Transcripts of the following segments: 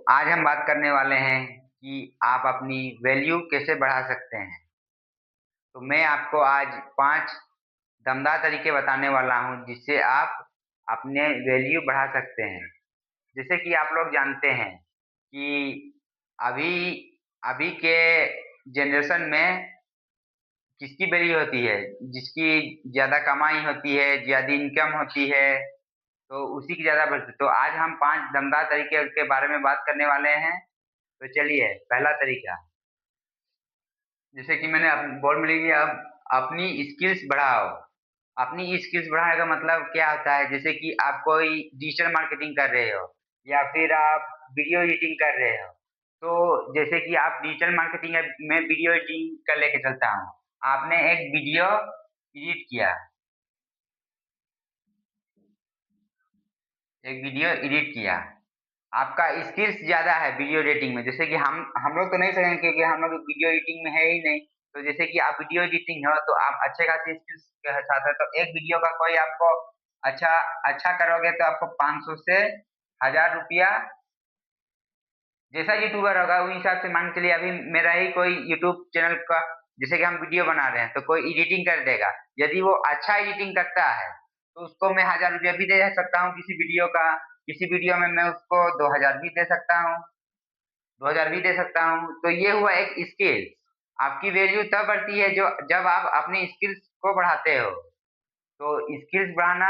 आज हम बात करने वाले हैं कि आप अपनी वैल्यू कैसे बढ़ा सकते हैं। तो मैं आपको आज 5 दमदार तरीके बताने वाला हूँ जिससे आप अपने वैल्यू बढ़ा सकते हैं। जैसे कि आप लोग जानते हैं कि अभी अभी के जनरेशन में किसकी वैल्यू होती है? जिसकी ज़्यादा कमाई होती है, ज़्यादा इनकम होती है, तो उसी की ज़्यादा बढ़ती है। तो आज हम 5 दमदार तरीके के बारे में बात करने वाले हैं। तो चलिए, पहला तरीका, जैसे कि मैंने बोर्ड में लिख दिया, अब अपनी स्किल्स बढ़ाओ। अपनी स्किल्स बढ़ाने का मतलब क्या होता है? जैसे कि आप कोई डिजिटल मार्केटिंग कर रहे हो या फिर आप वीडियो एडिटिंग कर रहे हो। तो जैसे कि आप डिजिटल मार्केटिंग में वीडियो एडिटिंग का लेके चलता हूँ। आपने एक वीडियो एडिट किया, एक वीडियो एडिट किया। आपका स्किल्स ज़्यादा है वीडियो एडिटिंग में, जैसे कि हम लोग तो नहीं सकेंगे क्योंकि हम लोग वीडियो एडिटिंग में है ही नहीं। तो जैसे कि आप वीडियो एडिटिंग हो तो आप अच्छे खासी स्किल्स के साथ है, तो एक वीडियो का कोई आपको अच्छा अच्छा करोगे तो आपको 500 से 1000 रुपया, जैसा यूट्यूबर होगा उस हिसाब से। मान के चलिए अभी मेरा ही कोई यूट्यूब चैनल का, जैसे कि हम वीडियो बना रहे हैं तो कोई एडिटिंग कर देगा। यदि वो अच्छा एडिटिंग करता है तो उसको मैं 1000 रुपया भी दे सकता हूँ किसी वीडियो का। किसी वीडियो में मैं उसको 2000 भी दे सकता हूँ, 2000 भी दे सकता हूँ। तो ये हुआ एक स्किल। आपकी वैल्यू तब बढ़ती है जो जब आप अपनी स्किल्स को बढ़ाते हो। तो स्किल्स बढ़ाना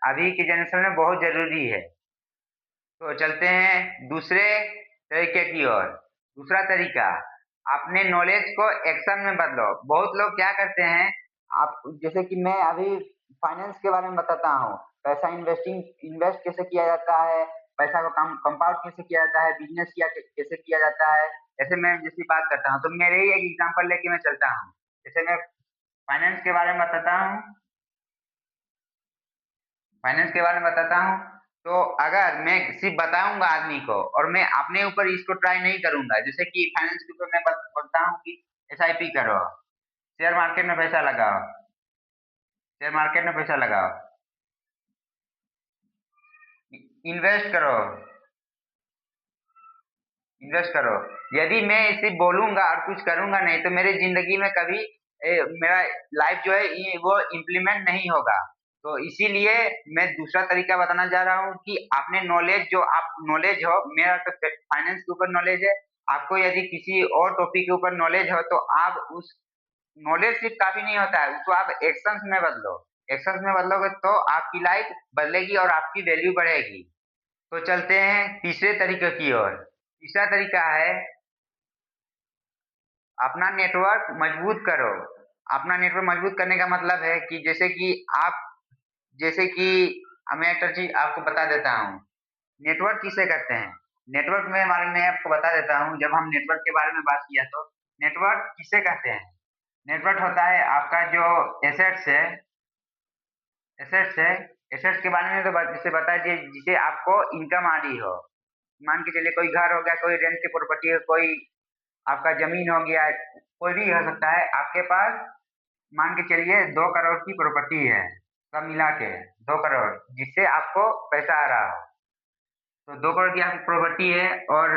अभी के जनरेशन में बहुत जरूरी है। तो चलते हैं दूसरे तरीके की ओर। दूसरा तरीका, अपने नॉलेज को एक्शन में बदलो। बहुत लोग क्या करते हैं, आप जैसे कि मैं अभी फाइनेंस के बारे में बताता हूँ। पैसा इन्वेस्ट कैसे किया जाता है, पैसा को कंपाउंड कैसे किया जाता है, बिजनेस किया कैसे किया जाता है। ऐसे मैं जैसी बात करता हूँ तो मेरे ही एक एग्जांपल लेके मैं चलता हूँ। जैसे मैं फाइनेंस के बारे में बताता हूँ, फाइनेंस के बारे में बताता हूँ। तो अगर मैं सिर्फ बताऊंगा आदमी को और मैं अपने ऊपर इसको ट्राई नहीं करूंगा, जैसे कि फाइनेंस के ऊपर मैं बोलता हूँ कि एसआईपी करो, शेयर मार्केट में पैसा लगाओ, शेयर मार्केट में पैसा लगाओ, इन्वेस्ट करो, इन्वेस्ट करो। यदि मैं इसे बोलूंगा और कुछ करूंगा नहीं तो मेरी जिंदगी में कभी मेरा लाइफ जो है वो इम्प्लीमेंट नहीं होगा। तो इसीलिए मैं दूसरा तरीका बताना जा रहा हूँ कि आपने नॉलेज, जो आप नॉलेज हो, मेरा तो फाइनेंस के ऊपर नॉलेज है। आपको यदि किसी और टॉपिक के ऊपर नॉलेज हो तो आप उस नॉलेज सिर्फ काफी नहीं होता है, उसको आप एक्शंस में बदलो। एक्शंस में बदलोगे तो आपकी लाइफ बदलेगी और आपकी वैल्यू बढ़ेगी। तो चलते हैं तीसरे तरीके की ओर। तीसरा तरीका है, अपना नेटवर्क मजबूत करो। अपना नेटवर्क मजबूत करने का मतलब है कि जैसे कि मैं एक चीज आपको बता देता हूँ। नेटवर्क किसे कहते हैं? नेटवर्क में बारे में आपको बता देता हूँ। जब हम नेटवर्क के बारे में बात किया तो नेटवर्क किसे कहते हैं? नेटवर्क होता है आपका जो एसेट्स है, एसेट्स है। एसेट्स के बारे में तो जिसे बताइए जिसे आपको इनकम आ रही हो। मान के चलिए कोई घर हो गया, कोई रेंट की प्रॉपर्टी है, कोई आपका जमीन हो गया, कोई भी हो सकता है आपके पास। मान के चलिए 2 करोड़ की प्रॉपर्टी है, सब मिला के 2 करोड़, जिससे आपको पैसा आ रहा हो। तो 2 करोड़ की आपकी प्रॉपर्टी है और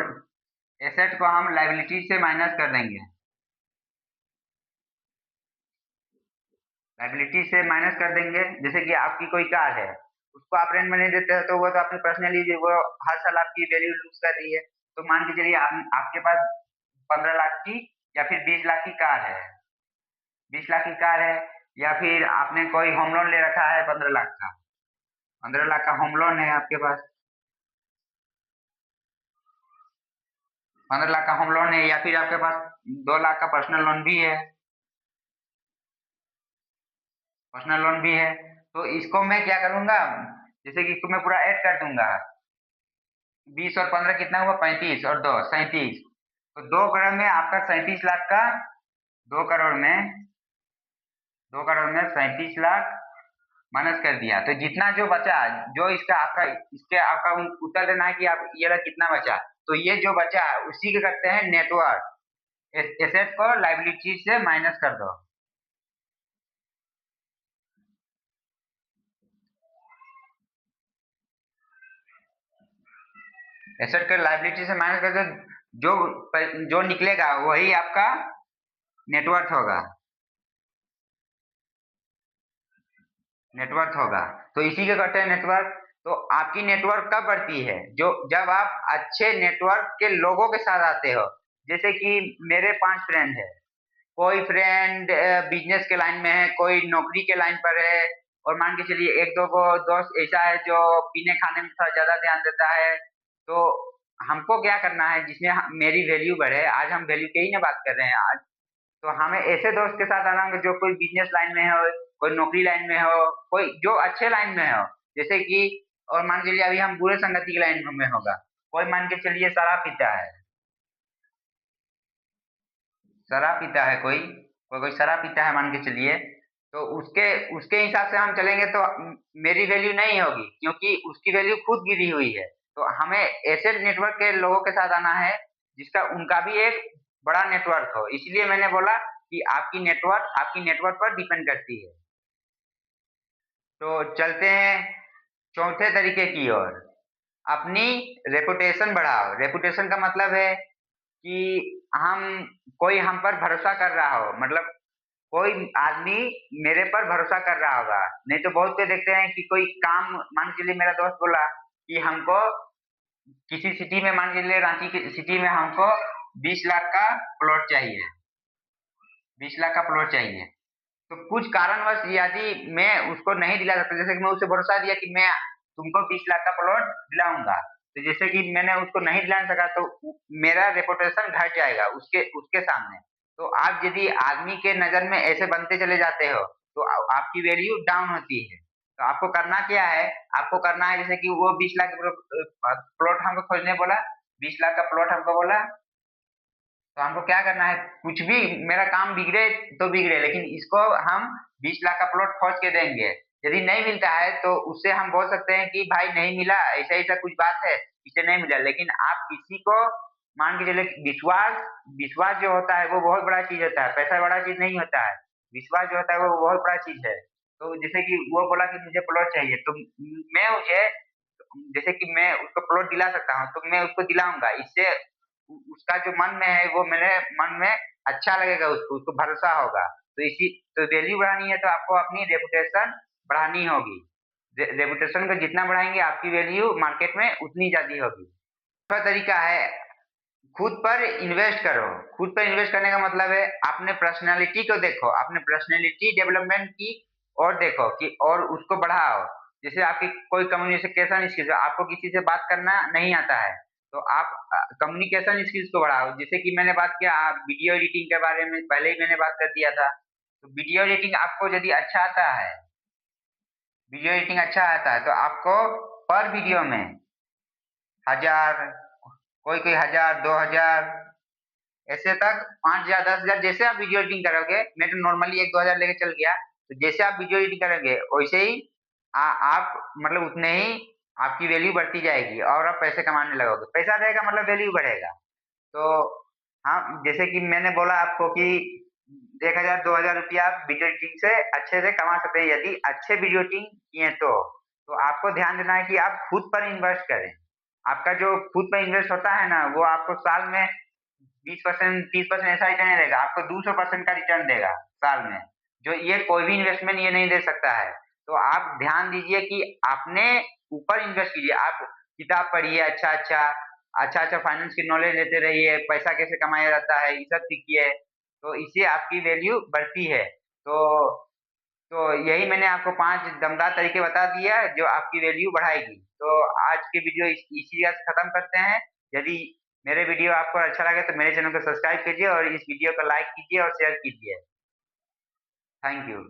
एसेट को हम लाइबिलिटी से माइनस कर देंगे। लाइबिलिटी से माइनस कर देंगे। जैसे कि आपकी कोई कार है, उसको आप रेंट में नहीं देते हो तो वो तो अपनी पर्सनली वो हर साल आपकी वैल्यू लूज कर रही है। तो मान के चलिए आपके पास 15 लाख की या फिर 20 लाख की कार है, 20 लाख की कार है, या फिर आपने कोई होम लोन ले रखा है 15 लाख का, 15 लाख का होम लोन है आपके पास, 15 लाख का होम लोन है, या फिर आपके पास 2 लाख का पर्सनल लोन भी है, पर्सनल लोन भी है। तो इसको मैं क्या करूंगा, जैसे कि इसको मैं पूरा ऐड कर दूंगा। 20 और 15 कितना हुआ? 35 और 2 37। तो 2 करोड़ में आपका 37 लाख का, 2 करोड़ में 2 करोड़ में 37 लाख माइनस कर दिया। तो जितना जो बचा, जो इसका आपका, इसके आपका उत्तर देना है कि आप ये वाला कितना बचा। तो ये जो बचा उसी के करते हैं नेटवर्क। एसेट को लाइबिलिटी से माइनस कर दो। एसेट का लायबिलिटी से माइनस कर दो, जो निकलेगा वही आपका नेटवर्थ होगा, नेटवर्थ होगा। तो इसी के कहते हैं नेटवर्क। तो आपकी नेटवर्क कब बढ़ती है? जो जब आप अच्छे नेटवर्क के लोगों के साथ आते हो। जैसे कि मेरे 5 फ्रेंड है, कोई फ्रेंड बिजनेस के लाइन में है, कोई नौकरी के लाइन पर है, और मान के चलिए एक दो को दोस्त ऐसा है जो पीने खाने में थोड़ा ज्यादा ध्यान देता है। तो हमको क्या करना है जिसमें मेरी वैल्यू बढ़े? आज हम वैल्यू के ही ना बात कर रहे हैं आज। तो हमें ऐसे दोस्त के साथ आना होगा जो कोई बिजनेस लाइन में हो, कोई नौकरी लाइन में हो, कोई जो अच्छे लाइन में हो। जैसे कि और मान के चलिए अभी हम बुरे संगति की लाइन में होगा, कोई मान के चलिए शराब पीता है, शराब पीता है कोई कोई कोई शराब पीता है मान के चलिए। तो उसके उसके हिसाब से हम चलेंगे तो मेरी वैल्यू नहीं होगी, क्योंकि उसकी वैल्यू खुद गिरी हुई है। तो हमें ऐसे नेटवर्क के लोगों के साथ आना है जिसका उनका भी एक बड़ा नेटवर्क हो। इसलिए मैंने बोला कि आपकी नेटवर्क पर डिपेंड करती है। तो चलते हैं चौथे तरीके की ओर। अपनी रेपुटेशन बढ़ाओ। रेपुटेशन का मतलब है कि हम कोई हम पर भरोसा कर रहा हो, मतलब कोई आदमी मेरे पर भरोसा कर रहा होगा। नहीं तो बहुत से देखते हैं कि कोई काम, मान के चलिए मेरा दोस्त बोला कि हमको किसी सिटी में, मान के चलिए रांची की सिटी में हमको 20 लाख का प्लॉट चाहिए, 20 लाख का प्लॉट चाहिए। तो कुछ कारणवश यदि मैं उसको नहीं दिला सकता, जैसे कि मैं उसे भरोसा दिया कि मैं तुमको 20 लाख का प्लॉट दिलाऊंगा, तो जैसे कि मैंने उसको नहीं दिला सका तो मेरा रेपुटेशन घट जाएगा उसके उसके सामने। तो आप यदि आदमी के नजर में ऐसे बनते चले जाते हो तो आपकी वैल्यू डाउन होती है। तो आपको करना क्या है? आपको करना है जैसे कि वो 20 लाख प्लॉट हमको खोजने बोला, 20 लाख का प्लॉट हमको बोला, तो हमको क्या करना है? कुछ भी मेरा काम बिगड़े तो बिगड़े, लेकिन इसको हम 20 लाख का प्लॉट खोज के देंगे। यदि नहीं मिलता है तो उससे हम बोल सकते हैं कि भाई नहीं मिला, ऐसा ऐसा कुछ बात है, इसे नहीं मिला। लेकिन आप किसी को मान के चले, विश्वास विश्वास जो होता है वो बहुत बड़ा चीज होता है, पैसा बड़ा चीज नहीं होता है। विश्वास जो होता है वो बहुत बड़ा चीज है। तो जैसे कि वो बोला कि मुझे प्लॉट चाहिए, तो मैं उसे, जैसे कि मैं उसको प्लॉट दिला सकता हूँ तो मैं उसको दिलाऊंगा। इससे उसका जो मन में है वो मेरे मन में अच्छा लगेगा, उसको उसको भरोसा होगा। तो इसी तो वैल्यू बढ़ानी है तो आपको अपनी रेपुटेशन बढ़ानी होगी। रेपुटेशन को जितना बढ़ाएंगे आपकी वैल्यू मार्केट में उतनी ज्यादा होगी। दूसरा तरीका है खुद पर इन्वेस्ट करो। खुद पर इन्वेस्ट करने का मतलब है अपने पर्सनालिटी को देखो, अपने पर्सनालिटी डेवलपमेंट की और देखो कि और उसको बढ़ाओ। जैसे आपकी कोई कम्युनिकेशन स्किल्स, आपको किसी से बात करना नहीं आता है तो आप कम्युनिकेशन स्किल्स को बढ़ाओ। जैसे कि मैंने बात किया वीडियो एडिटिंग के बारे में, पहले ही मैंने बात कर दिया था। तो वीडियो एडिटिंग आपको यदि अच्छा आता है, वीडियो एडिटिंग अच्छा आता है तो आपको पर वीडियो में 1000, कोई कोई 1000 2000 ऐसे तक 5000 10,000, जैसे आप वीडियो एडिटिंग करोगे। मैं तो नॉर्मली 1-2 हजार लेके चल गया। तो जैसे आप वीडियो एडिटिंग करोगे वैसे ही आप मतलब उतने ही आपकी वैल्यू बढ़ती जाएगी और आप पैसे कमाने लगोगे। पैसा रहेगा मतलब वैल्यू बढ़ेगा। तो हाँ, जैसे कि मैंने बोला आपको कि 1000 2000 रुपया आप वीडियो एडिटिंग से अच्छे से कमा सकते हैं यदि अच्छे वीडियो एडिटिंग किए तो आपको ध्यान देना है कि आप खुद पर इन्वेस्ट करें। आपका जो खुद पर इन्वेस्ट होता है ना वो आपको साल में 20% 30% ऐसा रिटर्न देगा, आपको 200% का रिटर्न देगा साल में। जो ये कोई भी इन्वेस्टमेंट ये नहीं दे सकता है। तो आप ध्यान दीजिए कि अपने ऊपर इन्वेस्ट कीजिए। आप किताब पढ़िए, अच्छा फाइनेंस की नॉलेज लेते रहिए, पैसा कैसे कमाया जाता है ये सब सीखिए। तो इससे आपकी वैल्यू बढ़ती है। तो तो यही मैंने आपको 5 दमदार तरीके बता दिए हैं जो आपकी वैल्यू बढ़ाएगी। तो आज की वीडियो इसी के साथ खत्म करते हैं। यदि मेरे वीडियो आपको अच्छा लगे तो मेरे चैनल को सब्सक्राइब कीजिए और इस वीडियो को लाइक कीजिए और शेयर कीजिए। Thank you.